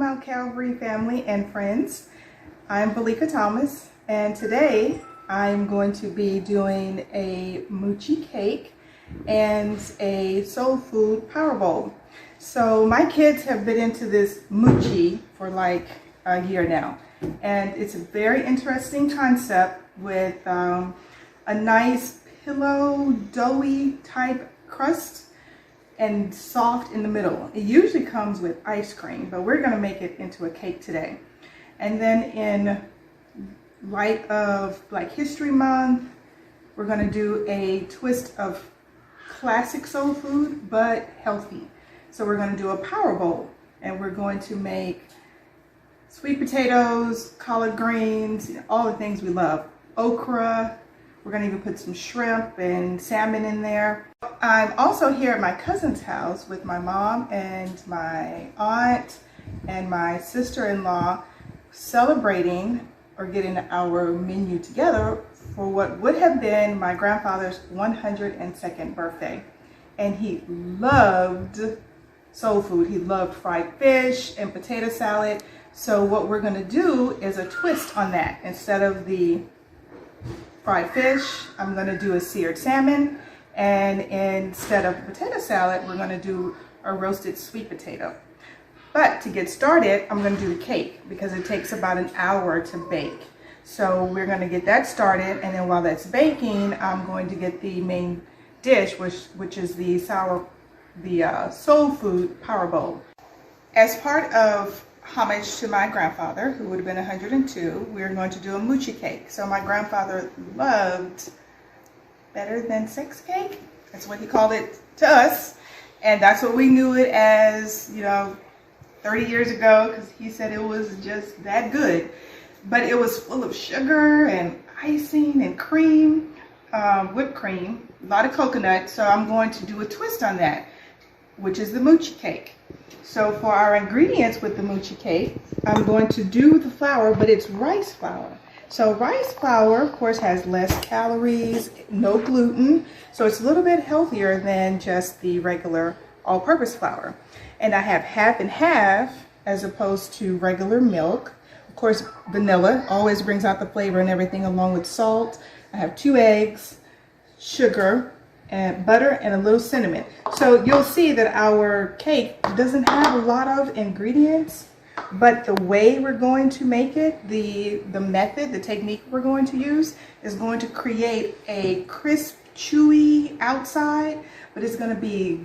Mount Calvary family and friends. I'm Belika Thomas, and today I'm going to be doing a Moochie Cake and a soul food power bowl. So my kids have been into this Moochie for like a year now, and it's a very interesting concept with a nice pillow doughy type crust and soft in the middle. It usually comes with ice cream, but we're going to make it into a cake today. And then in light of Black History Month, we're going to do a twist of classic soul food but healthy. So we're going to do a power bowl, and we're going to make sweet potatoes, collard greens, all the things we love. Okra. We're going to even put some shrimp and salmon in there. I'm also here at my cousin's house with my mom and my aunt and my sister-in-law celebrating or getting our menu together for what would have been my grandfather's 102nd birthday. And he loved soul food. He loved fried fish and potato salad. So what we're going to do is a twist on that. Instead of the fried fish, I'm going to do a seared salmon, and instead of potato salad, we're going to do a roasted sweet potato. But to get started, I'm going to do the cake because it takes about an hour to bake. So we're going to get that started, and then while that's baking, I'm going to get the main dish, which is the soul food power bowl. As part of homage to my grandfather, who would have been 102, we're going to do a Moochie Cake. So my grandfather loved better than sex cake. That's what he called it to us. And that's what we knew it as, 30 years ago, because he said it was just that good. But it was full of sugar and icing and cream, whipped cream, a lot of coconut. So I'm going to do a twist on that, which is the Moochie Cake. So for our ingredients with the Moochie Cake, I'm going to do the flour, but it's rice flour. So rice flour, of course, has less calories, no gluten, so it's a little bit healthier than just the regular all-purpose flour. And I have half and half as opposed to regular milk. Of course, vanilla always brings out the flavor and everything, along with salt. I have 2 eggs, sugar, and butter, and a little cinnamon. So you'll see that our cake doesn't have a lot of ingredients, but the way we're going to make it, the method, the technique we're going to use is going to create a crisp, chewy outside, but it's going to be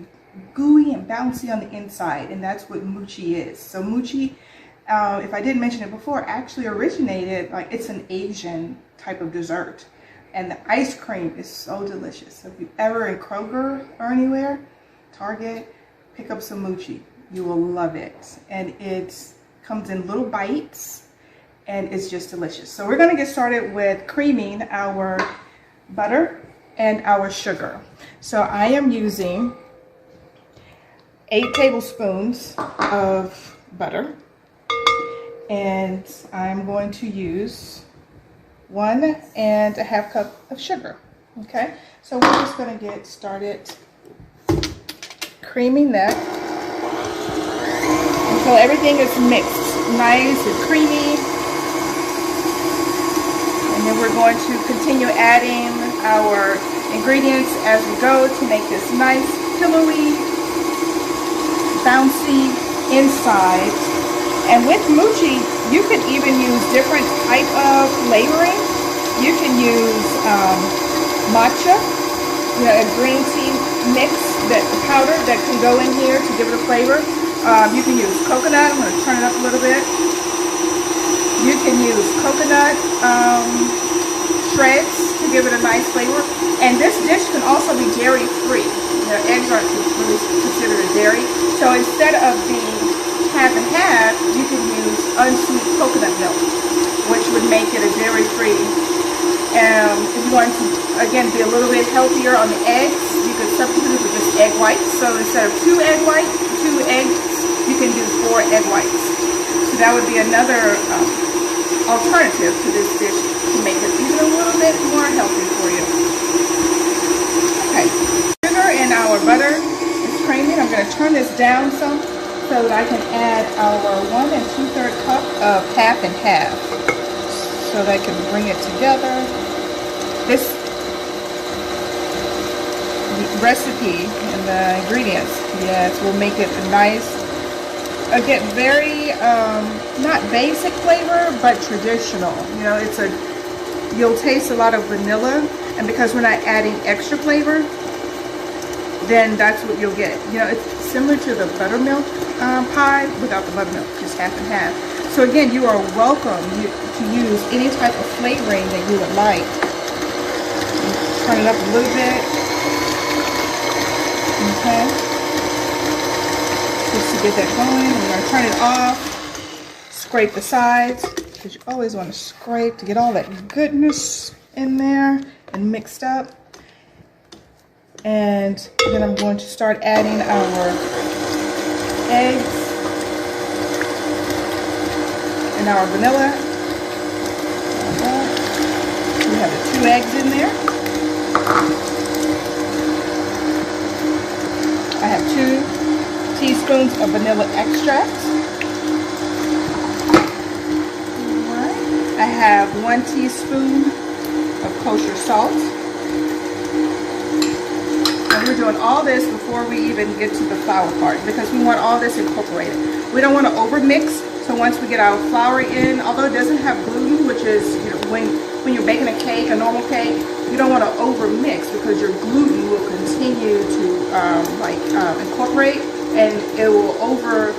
gooey and bouncy on the inside, and that's what Moochie is. So Moochie, if I didn't mention it before, actually originated, it's an Asian type of dessert. And the ice cream is so delicious. So if you're ever in Kroger or anywhere, Target, pick up some Moochie. You will love it. And it comes in little bites, and it's just delicious. So we're gonna get started with creaming our butter and our sugar. So I am using 8 tablespoons of butter, and I'm going to use 1.5 cups of sugar. Okay, so we're just going to get started creaming that until everything is mixed nice and creamy. And then we're going to continue adding our ingredients as we go to make this nice, pillowy, bouncy inside. And with Moochie, you can even use different type of flavoring. You can use matcha, a green tea mix, the powder that can go in here to give it a flavor. You can use coconut. I'm going to turn it up a little bit. You can use coconut shreds to give it a nice flavor. And this dish can also be dairy-free. The eggs aren't really considered a dairy. So instead of being half and half, you can use unsweet coconut milk, which would make it a dairy-free. If you want to, again, be a little bit healthier on the eggs, you could substitute it with just egg whites. So instead of 2 eggs, you can do 4 egg whites. So that would be another alternative to this dish to make it even a little bit more healthy for you. Okay, sugar and our butter is creaming. I'm going to turn this down some so so that I can add our 1 2/3 cup of half and half, so that I can bring it together. This recipe and the ingredients, yes, will make it a nice, again, very not basic flavor, but traditional. You know, you'll taste a lot of vanilla, and because we're not adding extra flavor, then that's what you'll get. You know, it's similar to the buttermilk pie without the buttermilk, just half and half. So again, you are welcome to use any type of flavoring that you would like. Turn it up a little bit. Okay. Just to get that going. We're going to turn it off. Scrape the sides, because you always want to scrape to get all that goodness in there and mixed up. And then I'm going to start adding our eggs and our vanilla. We have the 2 eggs in there. I have 2 teaspoons of vanilla extract. Alright. I have 1 teaspoon of kosher salt. And we're doing all this before we even get to the flour part, because we want all this incorporated. We don't want to over mix. So once we get our flour in, although it doesn't have gluten, which is, you know, when you're baking a cake, a normal cake, you don't want to over mix, because your gluten will continue to incorporate, and it will over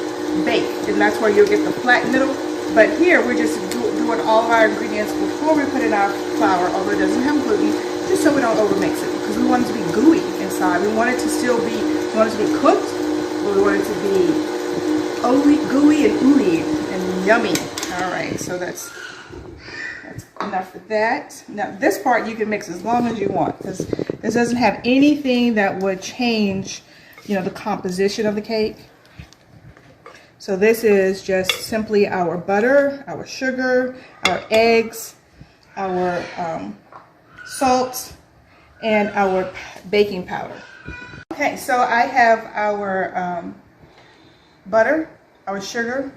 bake, and that's where you'll get the flat middle. But here we're just doing all of our ingredients before we put in our flour, although it doesn't have gluten, just so we don't over mix it, because we want it to be gooey inside. We want it to still be, we want it to be cooked, but we want it to be gooey and ooey and yummy. All right, so that's enough of that. Now this part you can mix as long as you want, because this doesn't have anything that would change, you know, the composition of the cake. So this is just simply our butter, our sugar, our eggs, our salt, and our baking powder. Okay, so I have our butter, our sugar,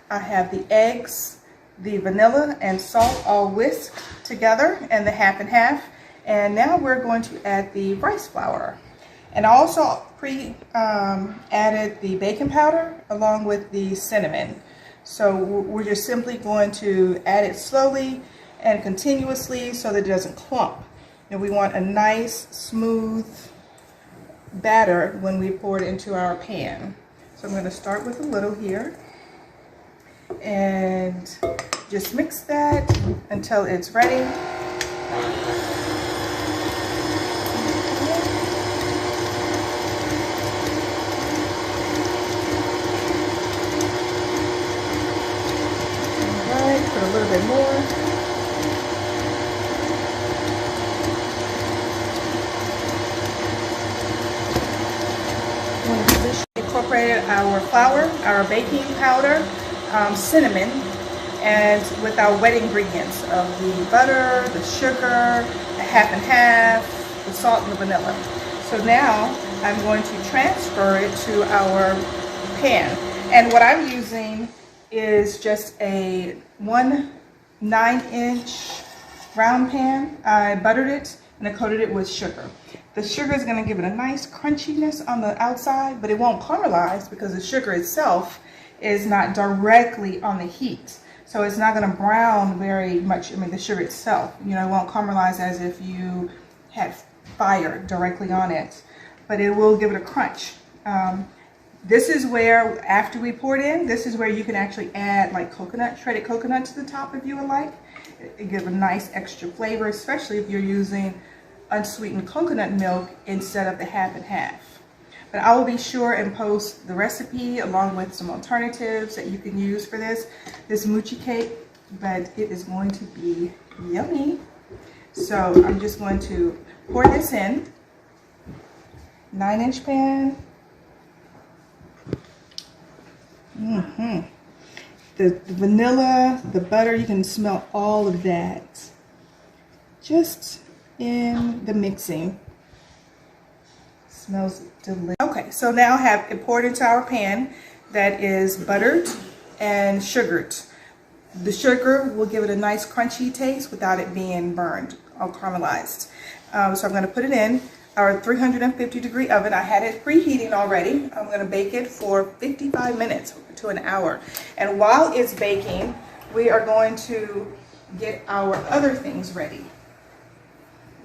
I have the eggs, the vanilla and salt all whisked together, and the half and half. And now we're going to add the rice flour. And I also added the baking powder along with the cinnamon. So we're just simply going to add it slowly and continuously so that it doesn't clump. And we want a nice smooth batter when we pour it into our pan. So I'm going to start with a little here and just mix that until it's ready. Alright, put a little bit more. Incorporated our flour, our baking powder, cinnamon, and with our wet ingredients of the butter, the sugar, the half and half, the salt, and the vanilla. So now I'm going to transfer it to our pan. And what I'm using is just a 1 9-inch round pan. I buttered it and I coated it with sugar. The sugar is going to give it a nice crunchiness on the outside, but it won't caramelize because the sugar itself is not directly on the heat. So it's not going to brown very much. I mean, the sugar itself, you know, it won't caramelize as if you had fire directly on it, but it will give it a crunch. This is where, after we pour it in, this is where you can actually add like coconut, shredded coconut to the top if you would like. It gives a nice extra flavor, especially if you're using unsweetened coconut milk instead of the half and half. But I will be sure and post the recipe along with some alternatives that you can use for this Moochie cake, but it is going to be yummy. So I'm just going to pour this in, 9-inch pan. The vanilla, the butter, you can smell all of that just in the mixing. Smells delicious. Okay, so now I have it poured into our pan. that is buttered and sugared. The sugar will give it a nice crunchy taste without it being burned or caramelized. So I'm going to put it in our 350-degree oven. I had it preheating already. I'm going to bake it for 55 minutes to an hour. And while it's baking, we are going to get our other things ready.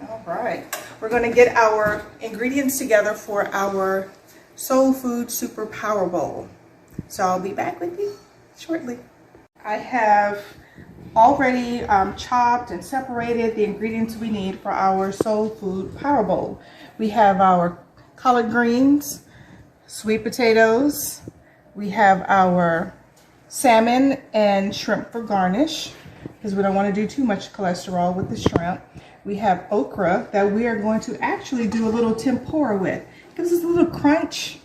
All right, we're going to get our ingredients together for our Soul Food Super Power Bowl. So I'll be back with you shortly. I have already chopped and separated the ingredients we need for our Soul Food Power Bowl. We have our collard greens, sweet potatoes, we have our salmon and shrimp for garnish, because we don't want to do too much cholesterol with the shrimp. We have okra that we are going to actually do a little tempura with. It gives us a little crunch,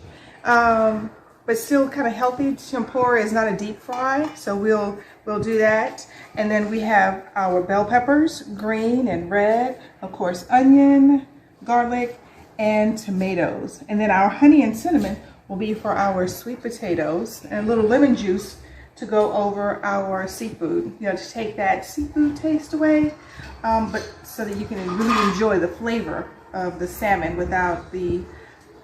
but still kind of healthy. Tempura is not a deep fry, so we'll do that. And then we have our bell peppers, green and red, of course onion, garlic, and tomatoes. And then our honey and cinnamon will be for our sweet potatoes, and a little lemon juice to go over our seafood, you know, to take that seafood taste away, but so that you can really enjoy the flavor of the salmon without the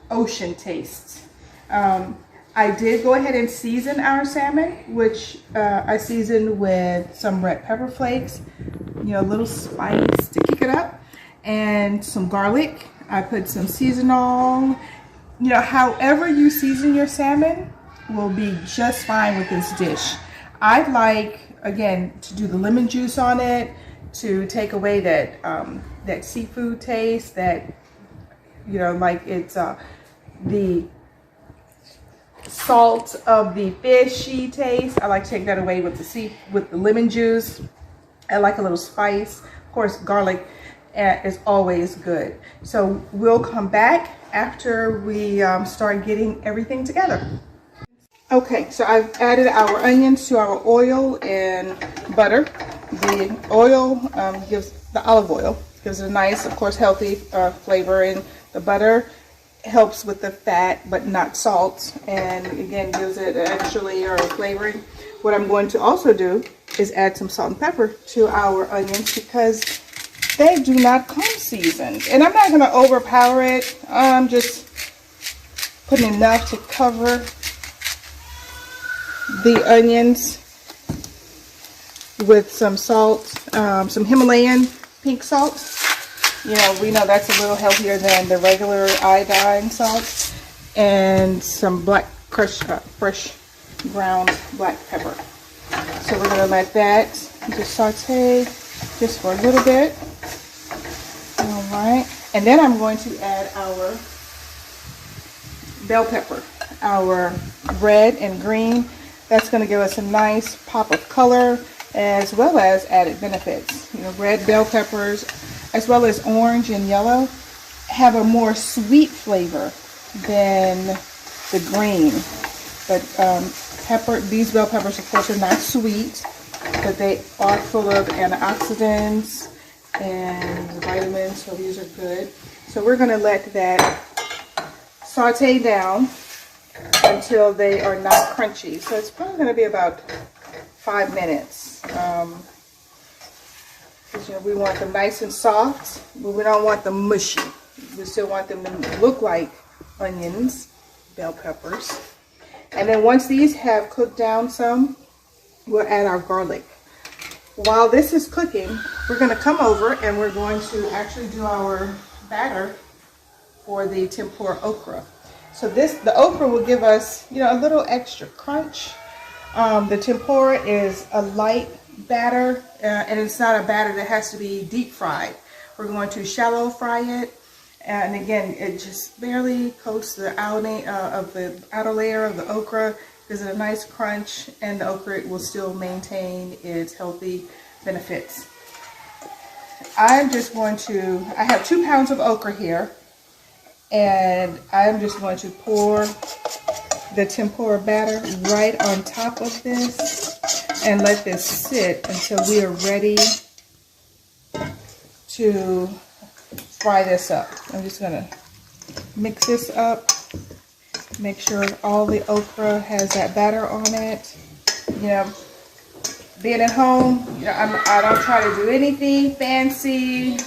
ocean taste. I did go ahead and season our salmon, which I seasoned with some red pepper flakes, you know, a little spice to kick it up, and some garlic. I put some seasonal. You know, however you season your salmon will be just fine with this dish. I'd like, again, to do the lemon juice on it to take away that that seafood taste, that, you know, like it's the salt of the fishy taste. I like to take that away with the lemon juice. I like a little spice. Of course, garlic is always good. So we'll come back after we start getting everything together. Okay, so I've added our onions to our oil and butter. The oil gives, the olive oil gives it a nice, of course, healthy flavor, and the butter helps with the fat but not salt, and again gives it an extra layer of flavoring. What I'm going to also do is add some salt and pepper to our onions, because they do not come seasoned. And I'm not going to overpower it. I'm just putting enough to cover the onions with some salt, some Himalayan pink salt. You know, we know that's a little healthier than the regular iodine salt, and some black crushed fresh ground black pepper. So we're going to let that just saute just for a little bit. All right, and then I'm going to add our bell pepper, our red and green. That's going to give us a nice pop of color, as well as added benefits. You know, red bell peppers, as well as orange and yellow, have a more sweet flavor than the green. But these bell peppers, of course, are not sweet, but they are full of antioxidants and vitamins, so these are good. So we're going to let that saute down until they are not crunchy. So it's probably going to be about 5 minutes. Because, you know, we want them nice and soft, but we don't want them mushy. We still want them to look like onions, bell peppers. And then once these have cooked down some, we'll add our garlic. While this is cooking, we're going to come over and we're going to actually do our batter for the tempura okra. So the okra will give us, you know, a little extra crunch. The tempura is a light batter, and it's not a batter that has to be deep fried. We're going to shallow fry it, and again, it just barely coats the outer layer of the okra. Gives it a nice crunch, and the okra will still maintain its healthy benefits. I have 2 pounds of okra here, and I'm just going to pour the tempura batter right on top of this and let this sit until we are ready to fry this up. I'm just going to mix this up Make sure all the okra has that batter on it. You know, being at home, you know, I don't try to do anything fancy.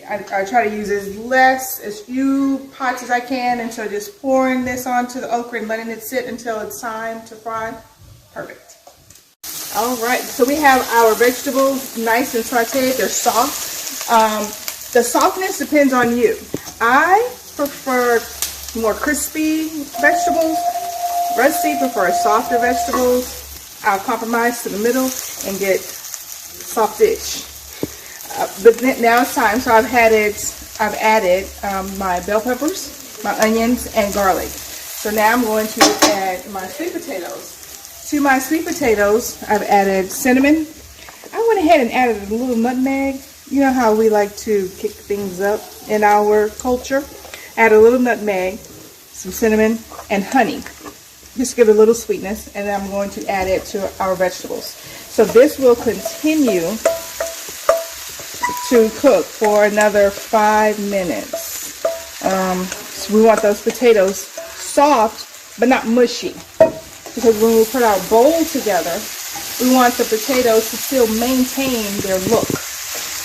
I try to use as few pots as I can, and so just pouring this onto the okra and letting it sit until it's time to fry. Perfect. All right, so we have our vegetables nice and sauteed. They're soft. The softness depends on you. I prefer more crispy vegetables. Rusty prefers softer vegetables. I'll compromise to the middle and get soft-ish. But now it's time. So I've added my bell peppers, my onions, and garlic. So now I'm going to add my sweet potatoes. To my sweet potatoes, I've added cinnamon. I went ahead and added a little nutmeg. You know how we like to kick things up in our culture. Add a little nutmeg, some cinnamon, and honey. Just give it a little sweetness, and then I'm going to add it to our vegetables. So this will continue to cook for another 5 minutes. So we want those potatoes soft, but not mushy. Because when we put our bowl together, we want the potatoes to still maintain their look.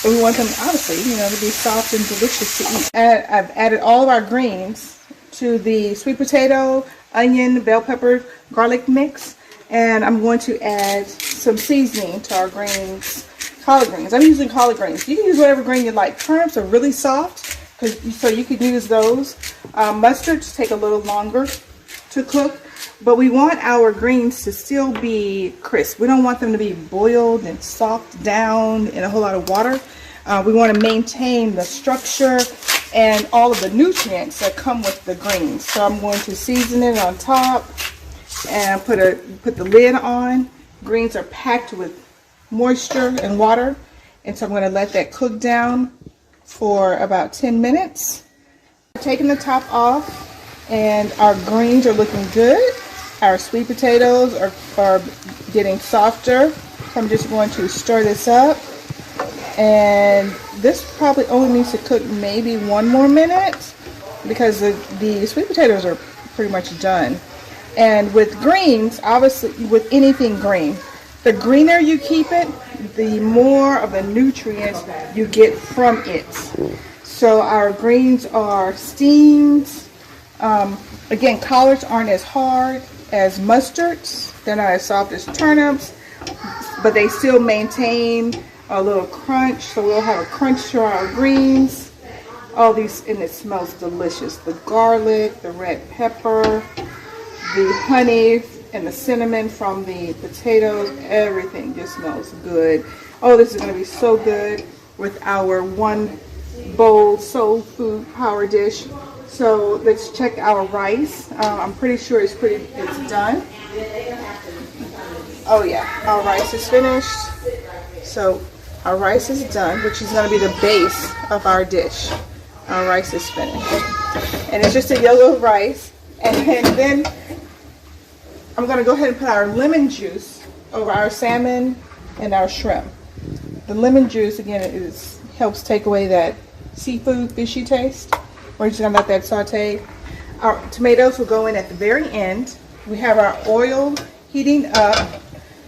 And we want them, obviously, you know, to be soft and delicious to eat. And I've added all of our greens to the sweet potato, onion, bell pepper, garlic mix. And I'm going to add some seasoning to our greens, collard greens. I'm using collard greens. You can use whatever green you like. Turnips are really soft, so you could use those. Mustards take a little longer to cook. But we want our greens to still be crisp. We don't want them to be boiled and soft down in a whole lot of water. We want to maintain the structure and all of the nutrients that come with the greens. So I'm going to season it on top and put the lid on. Greens are packed with moisture and water, and so I'm going to let that cook down for about 10 minutes. Taking the top off, and our greens are looking good. Our sweet potatoes are getting softer. So I'm just going to stir this up. And this probably only needs to cook maybe 1 more minute because the sweet potatoes are pretty much done. And with greens, obviously with anything green, the greener you keep it, the more of the nutrients you get from it. So our greens are steamed. Again, collards aren't as hard as mustards. They're not as soft as turnips, but they still maintain a little crunch. So we'll have a crunch to our greens. All these, and it smells delicious. The garlic, the red pepper, the honey, and the cinnamon from the potatoes. Everything just smells good. Oh, this is going to be so good with our 1 bowl soul food power dish. So let's check our rice. I'm pretty sure it's done. Oh yeah, our rice is finished. So our rice is done, which is going to be the base of our dish. Our rice is finished. And it's just a yellow rice. And then I'm going to go ahead and put our lemon juice over our salmon and our shrimp. The lemon juice, again, helps take away that seafood fishy taste. We're just going to let that saute. Our tomatoes will go in at the very end. We have our oil heating up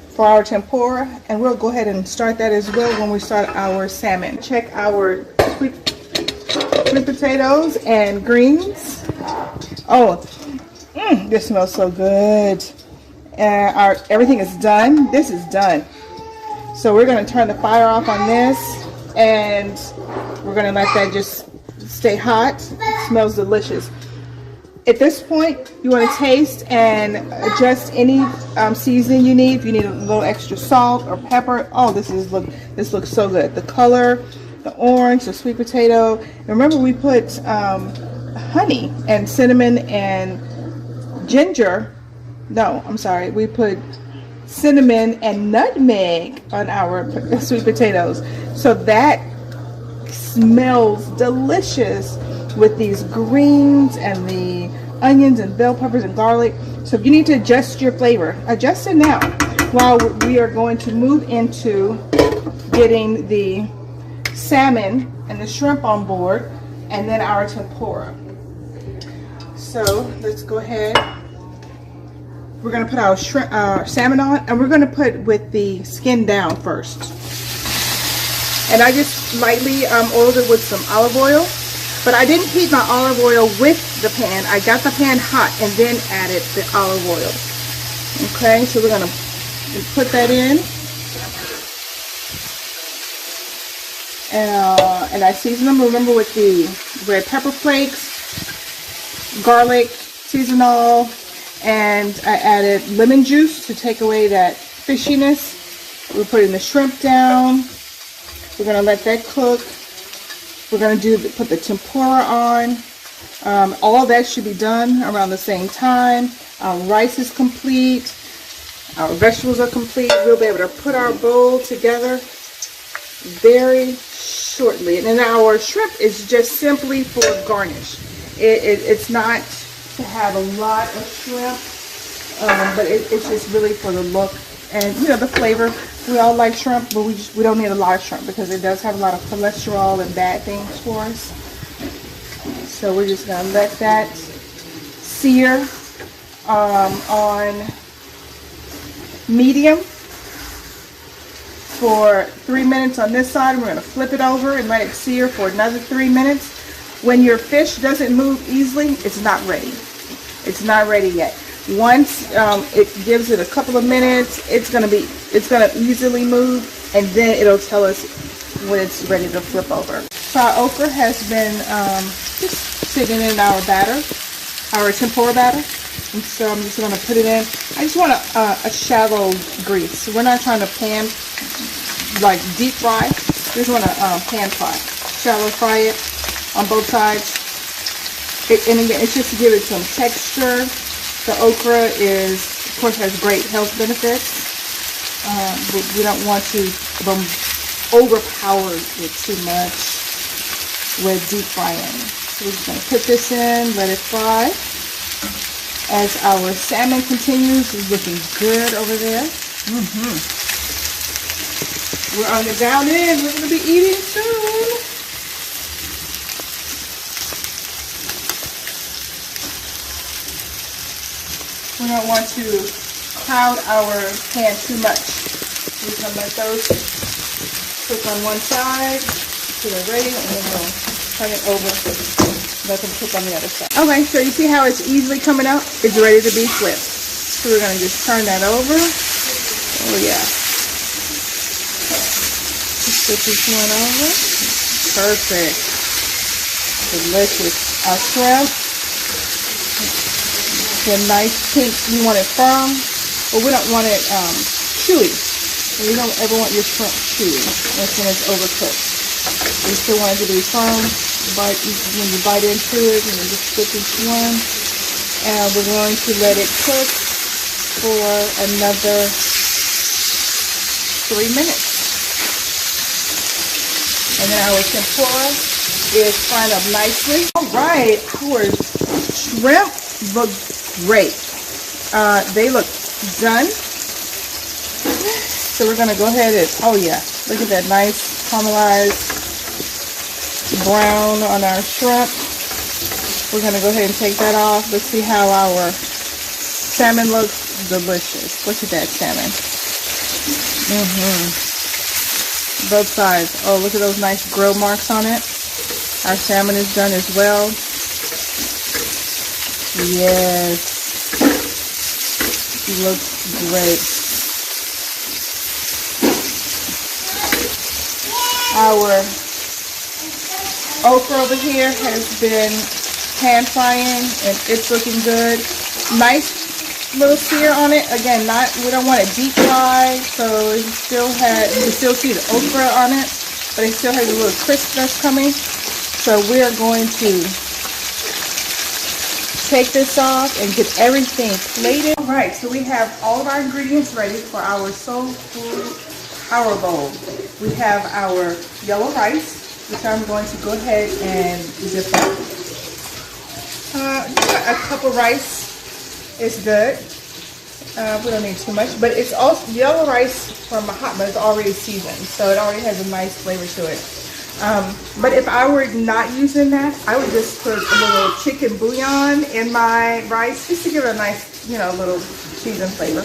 for our tempura, and we'll go ahead and start that as well when we start our salmon. Check our sweet potatoes and greens. Oh, this smells so good. And everything is done. This is done. So we're going to turn the fire off on this, and we're going to let that just stay hot. It smells delicious. At this point, you want to taste and adjust any seasoning you need. If you need a little extra salt or pepper, oh, this looks so good. The color, the orange, the sweet potato. And remember, we put honey and cinnamon and ginger. No, I'm sorry. We put cinnamon and nutmeg on our sweet potatoes. So that smells delicious with these greens and the onions and bell peppers and garlic. So if you need to adjust your flavor, adjust it now while we are going to move into getting the salmon and the shrimp on board, and then our tempura. So let's go ahead. We're gonna put our shrimp, salmon on, and we're gonna put with the skin down first. And I just lightly oiled it with some olive oil, but I didn't heat my olive oil with the pan. I got the pan hot and then added the olive oil. Okay, so we're gonna put that in. And I season them, remember, with the red pepper flakes, garlic, seasonal, and I added lemon juice to take away that fishiness. We're putting the shrimp down. We're gonna let that cook. We're gonna put the tempura on. All that should be done around the same time. Our rice is complete. Our vegetables are complete. We'll be able to put our bowl together very shortly. And then our shrimp is just simply for garnish. It's not to have a lot of shrimp, but it's just really for the look and, you know, the flavor. We all like shrimp, but we don't need a lot of shrimp because it does have a lot of cholesterol and bad things for us. So we're just gonna let that sear on medium for 3 minutes on this side. We're going to flip it over and let it sear for another 3 minutes. When your fish doesn't move easily, it's not ready. It's not ready yet. Once it gives it a couple of minutes, it's going to easily move, and then it'll tell us when it's ready to flip over. So our okra has been just sitting in our batter, our tempura batter. And so I'm just going to put it in. I just want a shallow grease. So we're not trying to pan, like deep fry. We just want to pan fry. Shallow fry it on both sides. And again, it's just to give it some texture. The okra of course, has great health benefits. But we don't want to overpower it too much with deep frying. So we're just going to put this in, let it fry. As our salmon continues, it's looking good over there. We're on the down end. We're going to be eating soon. We don't want to cloud our pan too much. We're going to let those cook on one side till they're ready, and then we'll turn it over. Let them cook on the other side. Okay, so you see how it's easily coming out? It's ready to be flipped. So we're going to just turn that over. Oh yeah. Just flip this one over. Perfect. Delicious. Our shrimp. The nice pink. We want it firm, but we don't want it chewy. You don't ever want your shrimp chewy. That's when it's overcooked. We still want it to be firm. But when you bite into it, and then just flip each one, and we're going to let it cook for another 3 minutes. And then our tempura is frying up nicely. All right, our shrimp look great. They look done. So we're gonna go ahead and, oh yeah, look at that nice caramelized brown on our shrimp. We're going to go ahead and take that off. Let's see how our salmon looks. Delicious. Look at that salmon. Both sides. Oh, look at those nice grill marks on it. Our salmon is done as well. Yes. Looks great. Our okra over here has been pan frying, and it's looking good. Nice little sear on it. Again, we don't want it deep fried, so you can still see the okra on it, but it still has a little crispness coming. So we're going to take this off and get everything plated. All right, so we have all of our ingredients ready for our soul food power bowl. We have our yellow rice, which I'm going to go ahead and just a cup of rice is good. We don't need too much, but it's also yellow rice from Mahatma is already seasoned, so it already has a nice flavor to it. But if I were not using that, I would just put a little chicken bouillon in my rice just to give it a nice, little seasoned flavor.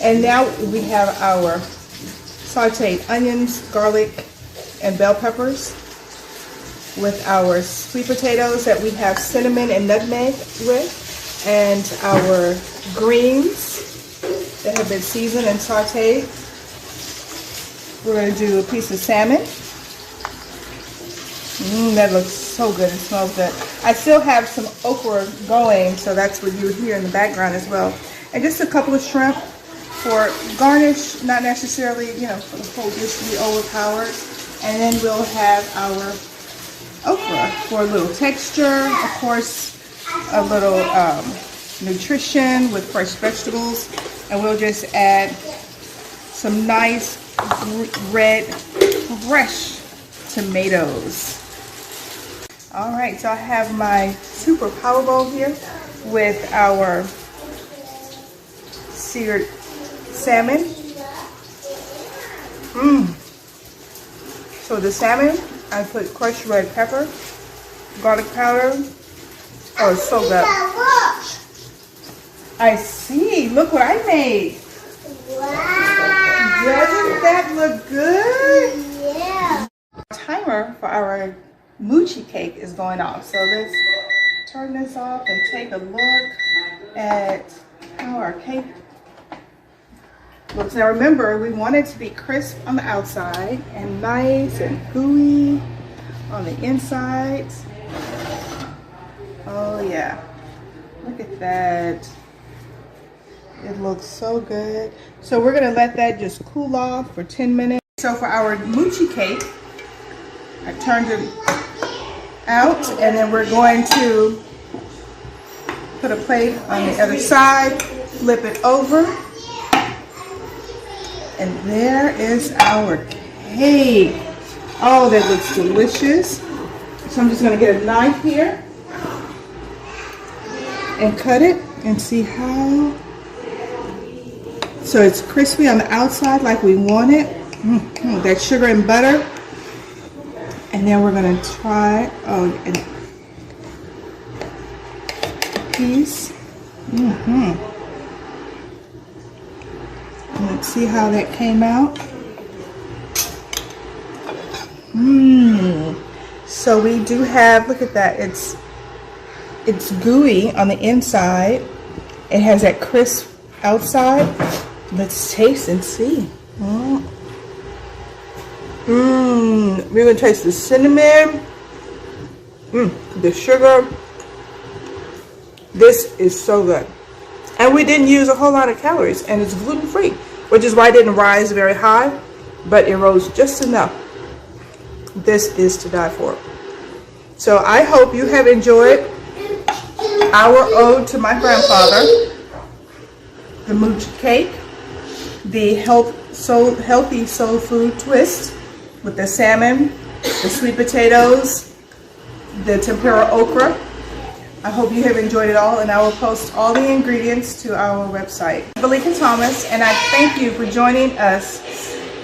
And now we have our sauteed onions, garlic, and bell peppers with our sweet potatoes that we have cinnamon and nutmeg with, and our greens that have been seasoned and sauteed. We're going to do a piece of salmon. That looks so good. It smells good. I still have some okra going, so that's what you hear in the background as well. And just a couple of shrimp for garnish, not necessarily, for the whole dish to be overpowered. And then we'll have our okra for a little texture, of course, a little nutrition with fresh vegetables. And we'll just add some nice red, fresh tomatoes. All right, so I have my super power bowl here with our seared salmon. So the salmon, I put crushed red pepper, garlic powder. Oh, it's so good. I see. Look what I made. Wow. Doesn't that look good? Yeah. Timer for our Moochie Cake is going off. So let's turn this off and take a look at how our cake looks. Now remember, we want it to be crisp on the outside and nice and gooey on the inside. Oh yeah, look at that. It looks so good. So we're gonna let that just cool off for 10 minutes. So for our Moochie Cake, I turned it out, and then we're going to put a plate on the other side, flip it over, and there is our cake. Oh, that looks delicious. So I'm just going to get a knife here and cut it and see how. So it's crispy on the outside like we want it. That sugar and butter. And then we're going to try a piece. Let's see how that came out. So we do have, look at that, it's gooey on the inside. It has that crisp outside. Let's taste and see. We're gonna taste the cinnamon, the sugar. This is so good. And we didn't use a whole lot of calories, and it's gluten-free, which is why it didn't rise very high, but it rose just enough. This is to die for. So I hope you have enjoyed our ode to my grandfather, the Moochie Cake, the healthy soul food twist with the salmon, the sweet potatoes, the tempura okra. I hope you have enjoyed it all, and I will post all the ingredients to our website. I'm Belika Thomas, and I thank you for joining us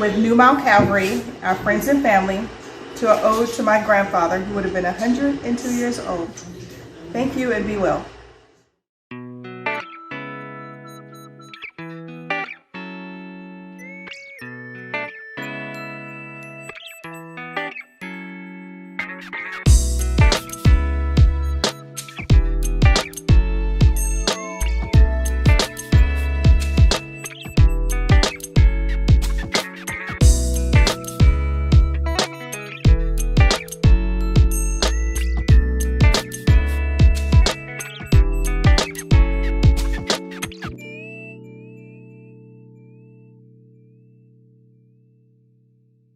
with New Mount Calvary, our friends and family, to an ode to my grandfather, who would have been 102 years old. Thank you, and be well.